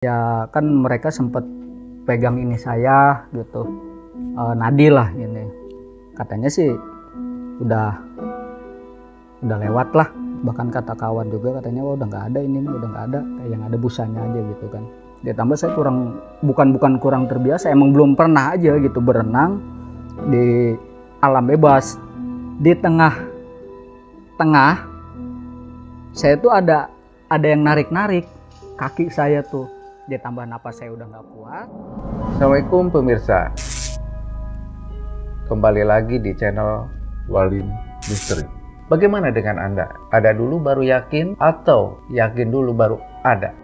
Ya kan mereka sempet pegang ini saya gitu, nadi lah ini. Katanya sih udah lewat lah. Bahkan kata kawan juga katanya udah nggak ada ini, udah nggak ada, kayak yang ada busanya aja gitu kan. Ditambah saya bukan kurang terbiasa, emang belum pernah aja gitu berenang di alam bebas. Di tengah saya tuh ada yang narik kaki saya tuh. Ditambah napas saya udah nggak kuat. Assalamualaikum pemirsa, kembali lagi di channel Walim Misteri. Bagaimana dengan Anda? Ada dulu baru yakin atau yakin dulu baru ada?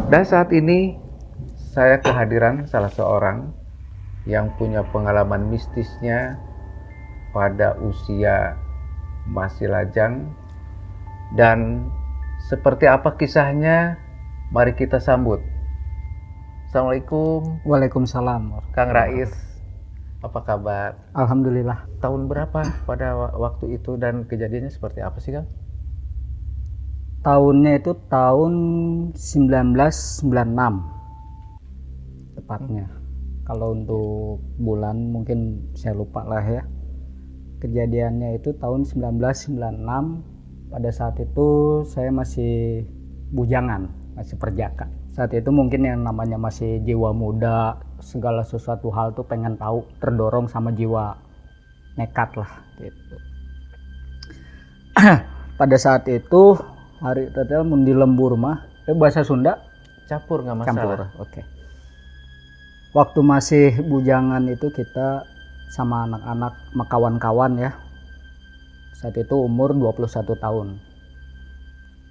Dan saat ini saya kehadiran salah seorang yang punya pengalaman mistisnya pada usia masih lajang. Dan seperti apa kisahnya? Mari kita sambut. Assalamualaikum. Waalaikumsalam. Kang Rais, apa kabar? Alhamdulillah. Tahun berapa pada waktu itu dan kejadiannya seperti apa sih, Kang? Tahunnya itu tahun 1996 tepatnya. Kalau untuk bulan mungkin saya lupa lah ya. Kejadiannya itu tahun 1996. Pada saat itu saya masih bujangan, masih perjaka. Saat itu mungkin yang namanya masih jiwa muda, segala sesuatu hal tuh pengen tahu, terdorong sama jiwa nekat lah gitu. Pada saat itu hari tetel mun di lembur mah bahasa Sunda Campur nggak masalah. Oke. Waktu masih bujangan itu kita sama anak-anak sama kawan-kawan ya, saat itu umur 21 tahun,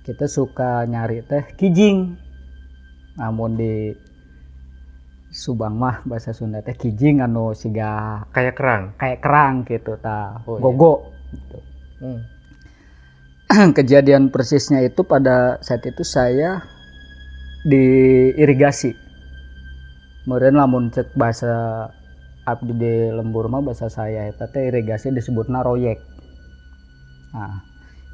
kita suka nyari teh kijing. Namun di Subang mah bahasa Sunda teh kijing anu siga Kayak kerang gitu ta. Oh, gogo gitu. Kejadian persisnya itu pada saat itu saya di irigasi. Kemudian lamun cek bahasa abdi di lembur mah bahasa saya eta teh irigasi disebutna royek. Nah,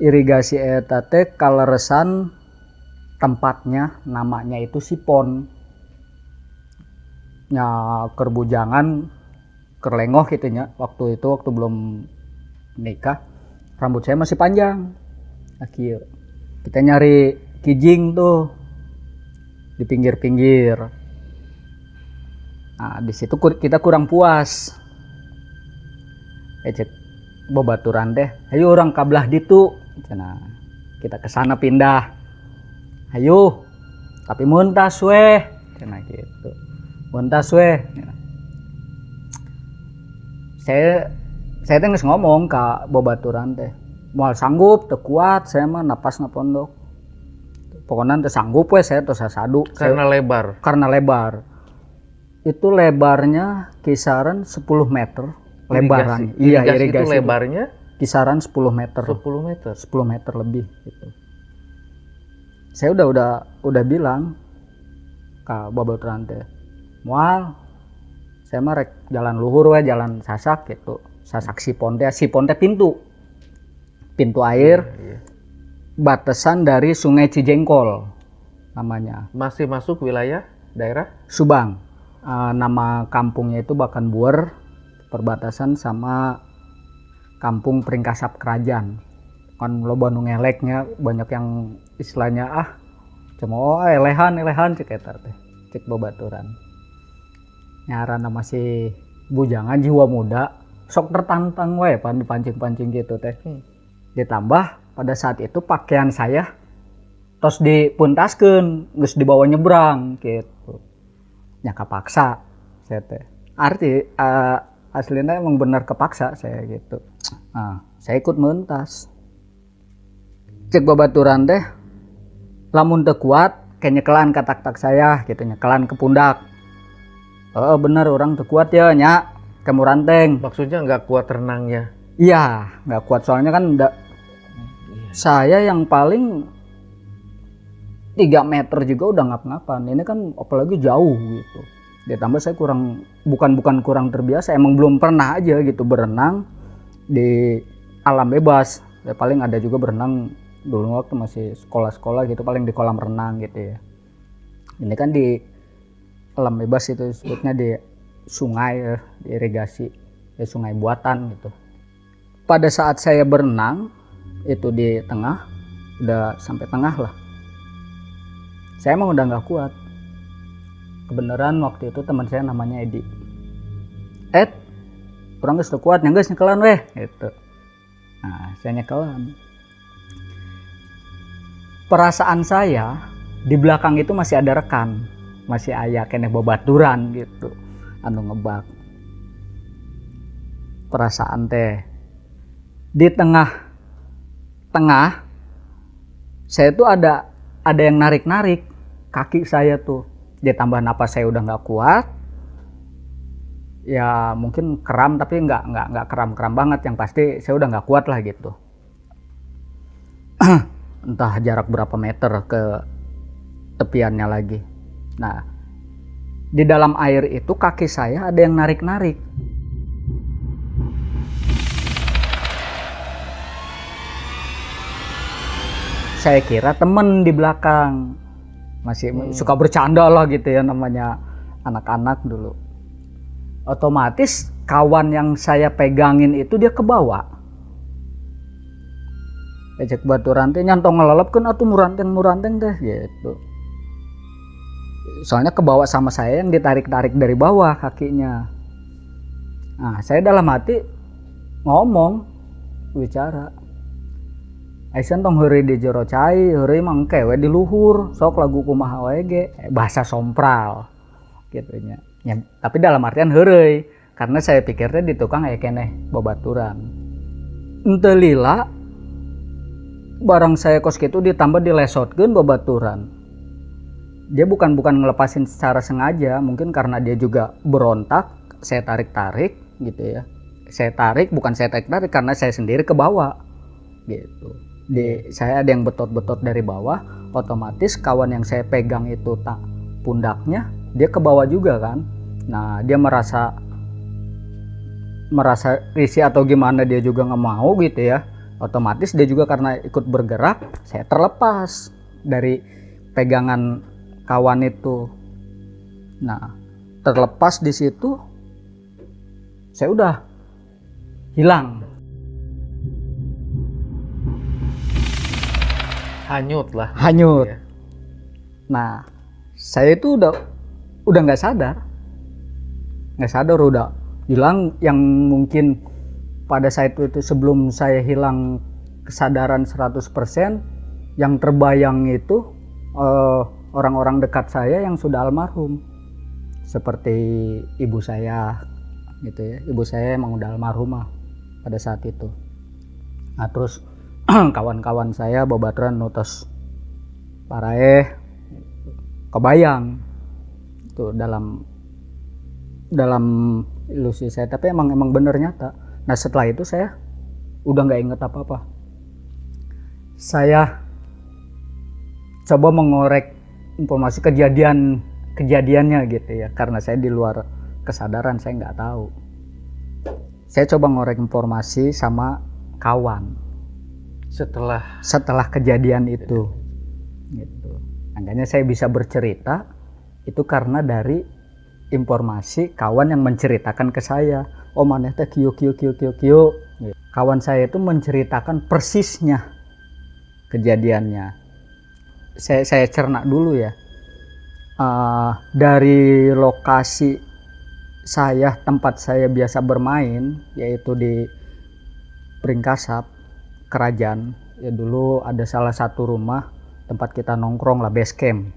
irigasi eta teh kaleresan tempatnya namanya itu sipon. Nya kerbujangan kerlengoh gitu nya. Waktu belum nikah rambut saya masih panjang. Akhir kita nyari kijing tuh di pinggir-pinggir. Nah, di situ kita kurang puas. Cek babaturan teh, ayo orang kabelah ditu. Nah, kita kesana pindah. Ayo, tapi muntas weh. Nah gitu. Muntas weh. Saya teh geus ngomong ka babaturan teh. Moal sanggup, teu kuat, saya mah napas ngapondok. Pokoknya teu sanggup we saya teu sasadu. Karena lebar. Itu lebarnya kisaran 10 meter lebarannya. Irigasi itu lebarnya kisaran 10 meter. 10 meter. 10 meter lebih gitu. Saya udah bilang ka babaturan teh, moal saya mah rek jalan luhur we, jalan sasak gitu. Sasak sipon teh pintu air. Iya. Batasan dari Sungai Cijengkol namanya. Masih masuk wilayah daerah Subang. Nama kampungnya itu Bakanbuer, perbatasan sama kampung Pringkasap Kerajaan. Kan loba nu ngeleknya, banyak yang istilahnya cuma elehan cek eta teh. Cek babaturan. Nyarana masih bujangan jiwa muda, sok tertantang we pan dipancing-pancing gitu teh. Ditambah pada saat itu pakaian saya tos dipuntaskeun, geus dibawa nyebrang gitu. Nya kapaksa saya teh. Arti aslinya emang benar kepaksa saya gitu. Nah, saya ikut mentas. Cek babaturan teh lamun teu kuat kayak nyekelan ka tak saya gitu, nyekelan ke pundak. Oh bener orang teu kuat ya nya. ke Muranteng. Maksudnya nggak kuat renangnya? Iya, nggak kuat soalnya kan saya yang paling 3 meter juga udah ngap-ngapan. Ini kan apalagi jauh gitu. Ditambah saya bukan kurang terbiasa, emang belum pernah aja gitu berenang di alam bebas. Ya, paling ada juga berenang dulu waktu masih sekolah-sekolah gitu, paling di kolam renang gitu ya. Ini kan di alam bebas itu sebutnya di sungai ya, di irigasi, di sungai buatan gitu. Pada saat saya berenang itu di tengah, udah sampai tengah lah, saya emang udah nggak kuat. Kebenaran waktu itu teman saya namanya Edi. Kurang geus kuat, nyanggeus nyekelan weh gitu. Nah, saya nyekelan. Perasaan saya di belakang itu masih ada rekan, masih aya keneh babaturan gitu anu ngebak. Perasaan teh di tengah saya tuh ada yang narik kaki saya tuh. Ditambah napas saya udah nggak kuat, ya mungkin kram, tapi nggak kram banget, yang pasti saya udah nggak kuat lah gitu. Entah jarak berapa meter ke tepiannya lagi. Nah, di dalam air itu kaki saya ada yang narik. Saya kira temen di belakang, masih suka bercanda lah gitu ya, namanya anak-anak dulu. Otomatis kawan yang saya pegangin itu dia kebawa. Ejek baturan teh nyantong ngelelep kan atuh muranteng teh gitu. Soalnya kebawa sama saya yang ditarik-tarik dari bawah kakinya. Nah, saya dalam hati ngomong, bicara. Aisan tong heureuy di jero cai, heureuy mah engke we di luhur, sok lagu kumaha wae ge, bahasa sompral gitu nya. Ya, tapi dalam artian heureuy, karena saya pikirnya di tukang aya keneh babaturan. Henteu lila barang saya kos kitu ditambah dilesotkeun babaturan. Dia bukan ngelepasin secara sengaja, mungkin karena dia juga berontak, saya tarik gitu ya. Saya tarik, bukan saya tarik karena saya sendiri ke bawah gitu. Saya ada yang betot dari bawah, otomatis kawan yang saya pegang itu pundaknya dia ke bawah juga kan. Nah, dia merasa risih atau gimana, dia juga nggak mau gitu ya. Otomatis dia juga karena ikut bergerak, saya terlepas dari pegangan kawan itu. Nah, terlepas di situ saya udah hilang. Hanyut. Ya. Nah, saya itu udah nggak sadar udah hilang. Yang mungkin pada saat itu sebelum saya hilang kesadaran 100%, yang terbayang itu orang-orang dekat saya yang sudah almarhum, seperti ibu saya gitu ya. Ibu saya emang udah almarhumah pada saat itu. Nah, terus kawan-kawan saya babaturan nutos paraeh kebayang itu dalam ilusi saya, tapi emang bener nyata. Nah, setelah itu saya udah nggak inget apa-apa. Saya coba mengorek informasi kejadiannya gitu ya, karena saya di luar kesadaran, saya nggak tahu. Saya coba ngorek informasi sama kawan setelah kejadian itu gitu. Makanya saya bisa bercerita itu karena dari informasi kawan yang menceritakan ke saya. Oh, maneh teh kieu. Kawan saya itu menceritakan persisnya kejadiannya. Saya cerna dulu ya. Dari lokasi tempat saya biasa bermain, yaitu di Pringkasap Kerajaan ya, dulu ada salah satu rumah tempat kita nongkrong lah, base camp.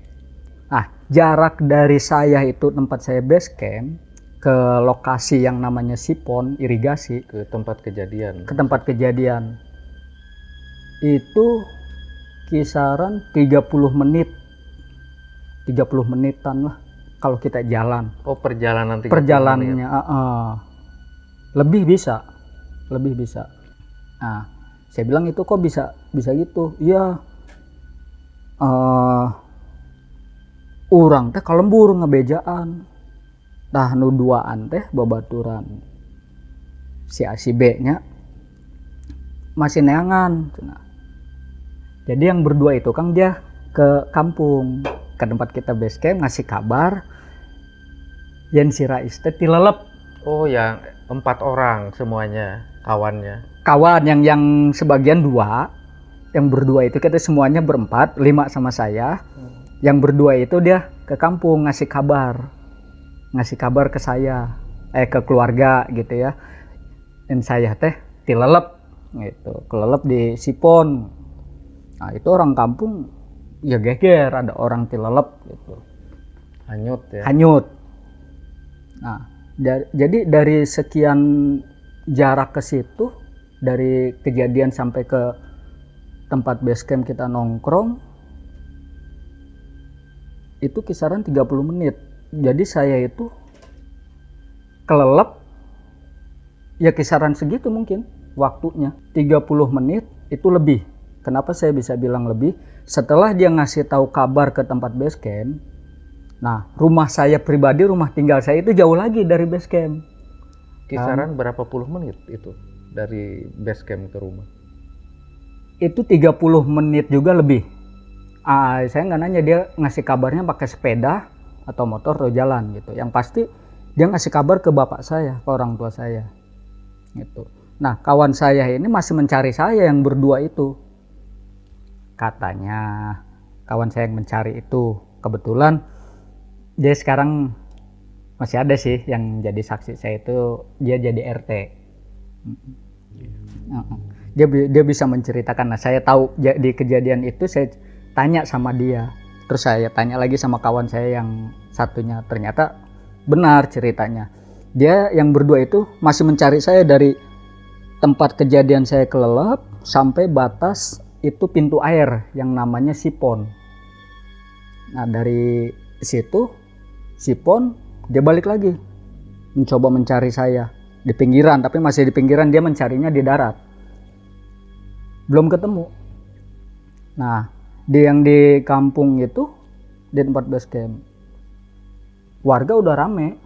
Nah, jarak dari saya itu tempat saya base camp ke lokasi yang namanya sipon irigasi, ke tempat kejadian itu kisaran 30 menitan lah kalau kita jalan. Oh, perjalanannya. Lebih bisa. Nah, saya bilang itu kok bisa gitu. Iya. Urang teh kalembur ngebejaan. Tah nu duaan teh babaturan. Si A si B nya masih neangan. Jadi yang berdua itu Kang dia ke kampung, ke tempat kita base camp ngasih kabar yang si Rais teh tilelep. Oh, yang 4 orang semuanya kawannya. Kawan yang sebagian 2, yang berdua itu kita semuanya berempat, 5 sama saya. Yang berdua itu dia ke kampung ngasih kabar ke saya, ke keluarga gitu ya. Dan saya teh tilelep gitu, kelelep di Sipon. Nah itu orang kampung ya geger ada orang tilelep gitu. Hanyut ya. Hanyut. Nah jadi dari sekian jarak ke situ, dari kejadian sampai ke tempat base camp kita nongkrong itu kisaran 30 menit. Jadi saya itu kelelep ya kisaran segitu mungkin waktunya, 30 menit itu lebih. Kenapa saya bisa bilang lebih? Setelah dia ngasih tahu kabar ke tempat base camp, nah rumah saya pribadi, rumah tinggal saya itu jauh lagi dari base camp. Kisaran berapa puluh menit itu dari base camp ke rumah? Itu 30 menit juga lebih. Saya nggak nanya dia ngasih kabarnya pakai sepeda atau motor atau jalan gitu. Yang pasti dia ngasih kabar ke bapak saya, ke orang tua saya gitu. Nah kawan saya ini masih mencari saya yang berdua itu. Katanya kawan saya yang mencari itu, kebetulan dia sekarang masih ada sih yang jadi saksi saya itu, dia jadi RT. Dia bisa menceritakan. Nah saya tahu di kejadian itu, saya tanya sama dia, terus saya tanya lagi sama kawan saya yang satunya, ternyata benar ceritanya. Dia yang berdua itu masih mencari saya dari tempat kejadian saya kelelep sampai batas itu pintu air yang namanya Sipon. Nah dari situ Sipon dia balik lagi mencoba mencari saya di pinggiran, tapi masih di pinggiran, dia mencarinya di darat, belum ketemu. Nah yang di kampung itu, di tempat base camp, warga udah rame,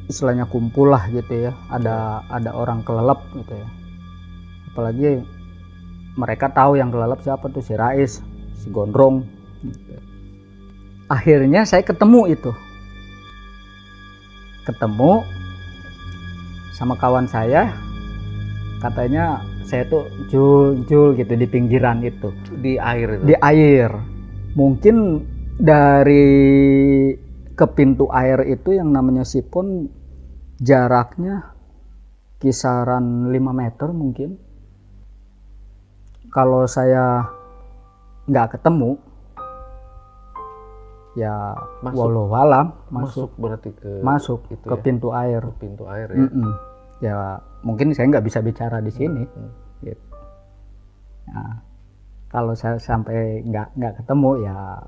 istilahnya kumpul lah gitu ya, ada orang kelelep gitu ya. Apalagi mereka tahu yang kelelep siapa tuh, si Rais, si Gondrong gitu. Akhirnya saya ketemu sama kawan saya, katanya saya tuh jul gitu di pinggiran itu, di air itu. Di air. Mungkin dari ke pintu air itu yang namanya Sipon jaraknya kisaran 5 meter mungkin. Kalau saya nggak ketemu ya walau alam masuk berarti masuk itu ke ya? Pintu air. Ke pintu air ya. Ya mungkin saya nggak bisa bicara di sini. Gitu. Nah, kalau saya sampai nggak ketemu ya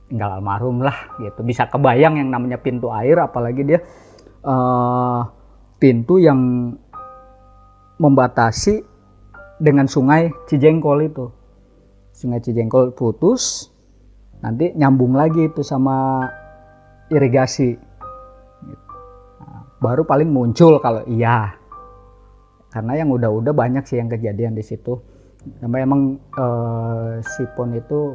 tinggal almarhum lah gitu. Bisa kebayang yang namanya pintu air, apalagi dia pintu yang membatasi dengan sungai Cijengkol itu. Sungai Cijengkol putus, nanti nyambung lagi itu sama irigasi. Nah, baru paling muncul kalau iya. Karena yang udah banyak sih yang kejadian di situ. Sampai emang Sipon itu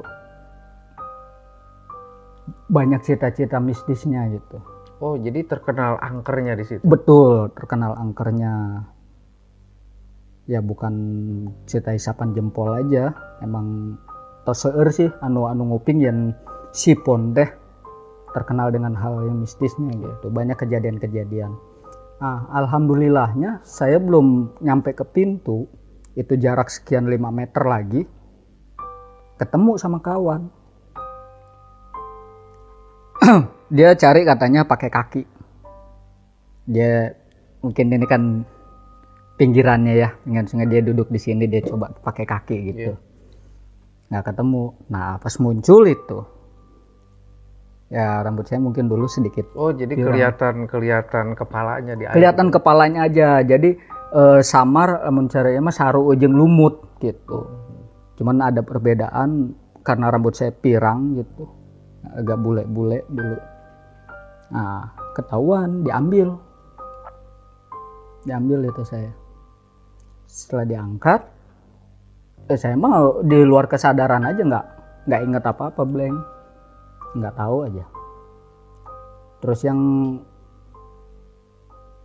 banyak cita-cita mistisnya gitu. Oh, jadi terkenal angkernya di situ. Betul, terkenal angkernya. Ya bukan cita isapan jempol aja, emang toseur sih anu nguping yang Sipon teh terkenal dengan hal yang mistisnya gitu. Banyak kejadian-kejadian. Alhamdulillahnya saya belum nyampe ke pintu, itu jarak sekian 5 meter lagi ketemu sama kawan. Dia cari katanya pakai kaki. Dia mungkin ini kan pinggirannya ya, dengan sungai, dia duduk di sini, dia coba pakai kaki gitu. Nggak ketemu. Nah pas muncul itu Ya rambut saya mungkin dulu sedikit Oh, jadi pirang. kelihatan kepalanya di air. Kelihatan kepalanya aja, jadi samar mencaranya mah saru ujung lumut gitu. Cuman ada perbedaan karena rambut saya pirang gitu, agak bule-bule dulu. Nah, ketahuan, diambil itu saya. Setelah diangkat, saya mah di luar kesadaran aja, nggak inget apa-apa, blank, nggak tahu aja. Terus yang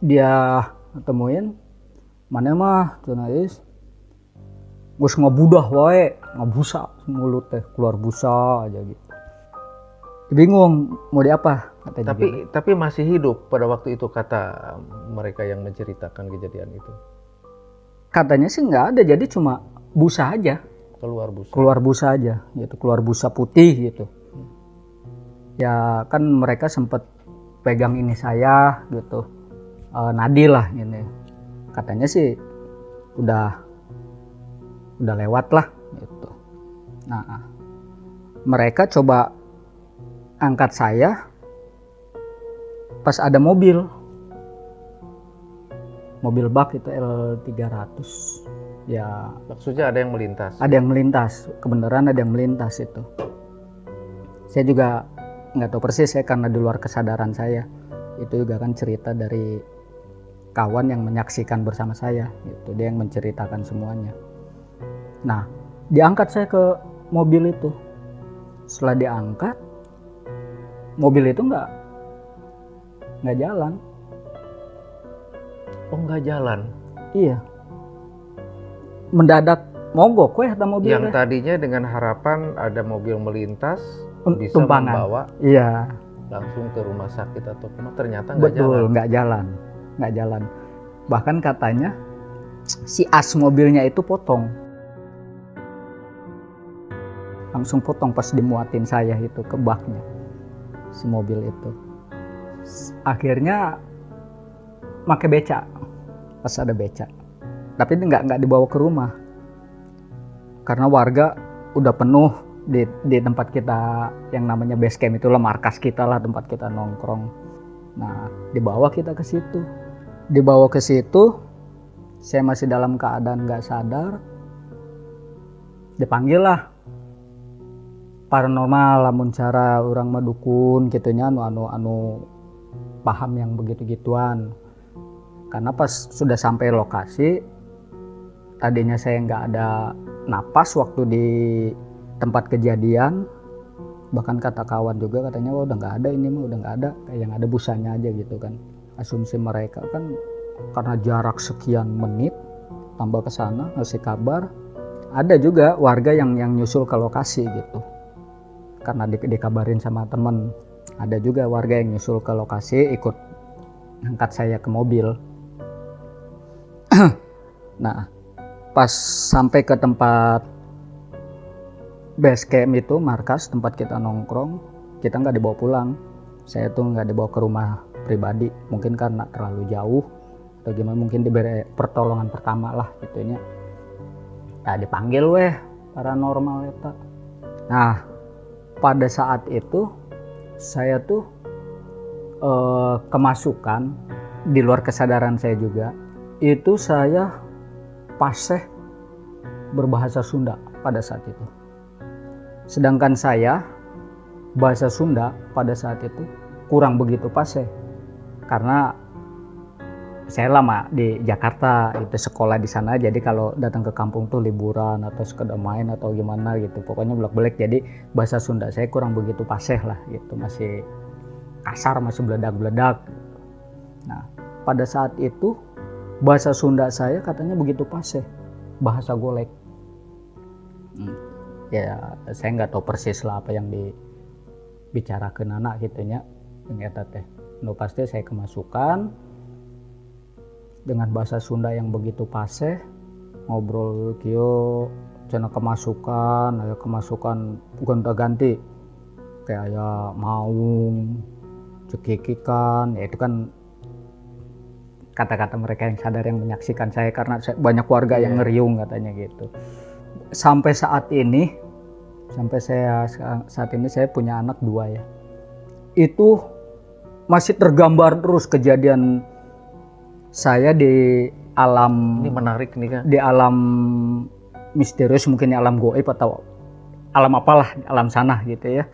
dia temuin, mana mah tunais gus ngabudah wae, ngabusa mulut teh keluar busa aja gitu. Bingung mau di apa katanya. Tapi masih hidup pada waktu itu, kata mereka yang menceritakan kejadian itu. Katanya sih nggak ada, jadi cuma busa aja. Keluar busa aja gitu, keluar busa putih gitu. Ya kan mereka sempet pegang ini saya gitu, nadi lah ini. Katanya sih udah lewat lah gitu. Nah, mereka coba angkat saya pas ada mobil bak itu L300 ya. Maksudnya ada yang melintas? Kebenaran ada yang melintas itu. Saya juga nggak tahu persis ya, karena di luar kesadaran saya. Itu juga kan cerita dari kawan yang menyaksikan bersama saya gitu, dia yang menceritakan semuanya. Nah, diangkat saya ke mobil itu. Setelah diangkat, mobil itu nggak jalan. Oh, nggak jalan? Iya. Mendadak mogok ada mobil. Yang tadinya dengan harapan ada mobil melintas bisa tumpangan membawa iya langsung ke rumah sakit atau kemana, ternyata nggak jalan. Betul, nggak jalan. Bahkan katanya si as mobilnya itu langsung potong pas dimuatin saya itu ke baknya si mobil itu. Akhirnya pakai beca, pas ada beca, tapi nggak dibawa ke rumah karena warga udah penuh di tempat kita yang namanya base camp, itulah markas kita lah, tempat kita nongkrong. Nah, dibawa ke situ, saya masih dalam keadaan nggak sadar, dipanggil lah paranormal, lamun cara orang madukun gitunya, anu paham yang begitu-gituan. Karena pas sudah sampai lokasi, tadinya saya nggak ada napas waktu di tempat kejadian. Bahkan kata kawan juga katanya, wah udah nggak ada ini mah, udah nggak ada, kayak yang ada busanya aja gitu kan. Asumsi mereka kan karena jarak sekian menit tambah ke sana ngasih kabar. Ada juga warga yang nyusul ke lokasi gitu, karena dikabarin sama temen. Ada juga warga yang nyusul ke lokasi, ikut angkat saya ke mobil. Nah, pas sampai ke tempat base camp itu, markas tempat kita nongkrong, kita nggak dibawa pulang. Saya tuh nggak dibawa ke rumah pribadi, mungkin karena terlalu jauh atau gimana, mungkin diberi pertolongan pertama lah gitunya. Nah, dipanggil paranormal itu. Nah, pada saat itu saya tuh kemasukan di luar kesadaran saya juga. Itu saya fasih berbahasa Sunda pada saat itu. Sedangkan saya bahasa Sunda pada saat itu kurang begitu fasih, karena saya lama di Jakarta, itu sekolah di sana. Jadi kalau datang ke kampung tuh liburan atau sekedar main atau gimana gitu, pokoknya bolak-balik. Jadi bahasa Sunda saya kurang begitu fasih lah gitu, masih kasar, masih beledak-beledak. Nah, pada saat itu bahasa Sunda saya katanya begitu fasih, bahasa golek. Ya saya nggak tahu persis lah apa yang dibicarakan anak gitunya yang eta teh. No, pasti saya kemasukan dengan bahasa Sunda yang begitu fasih, ngobrol kio cenah kemasukan gonta-ganti kayak maung, cekikikan, ya itu kan kata-kata mereka yang sadar, yang menyaksikan saya, karena banyak warga yang ngeriung katanya gitu. Sampai saat ini saya punya anak 2 ya. itu masih tergambar terus kejadian saya di alam, Ini menarik nih kan. di alam misterius, mungkin di alam goib atau alam apalah, alam sana gitu ya.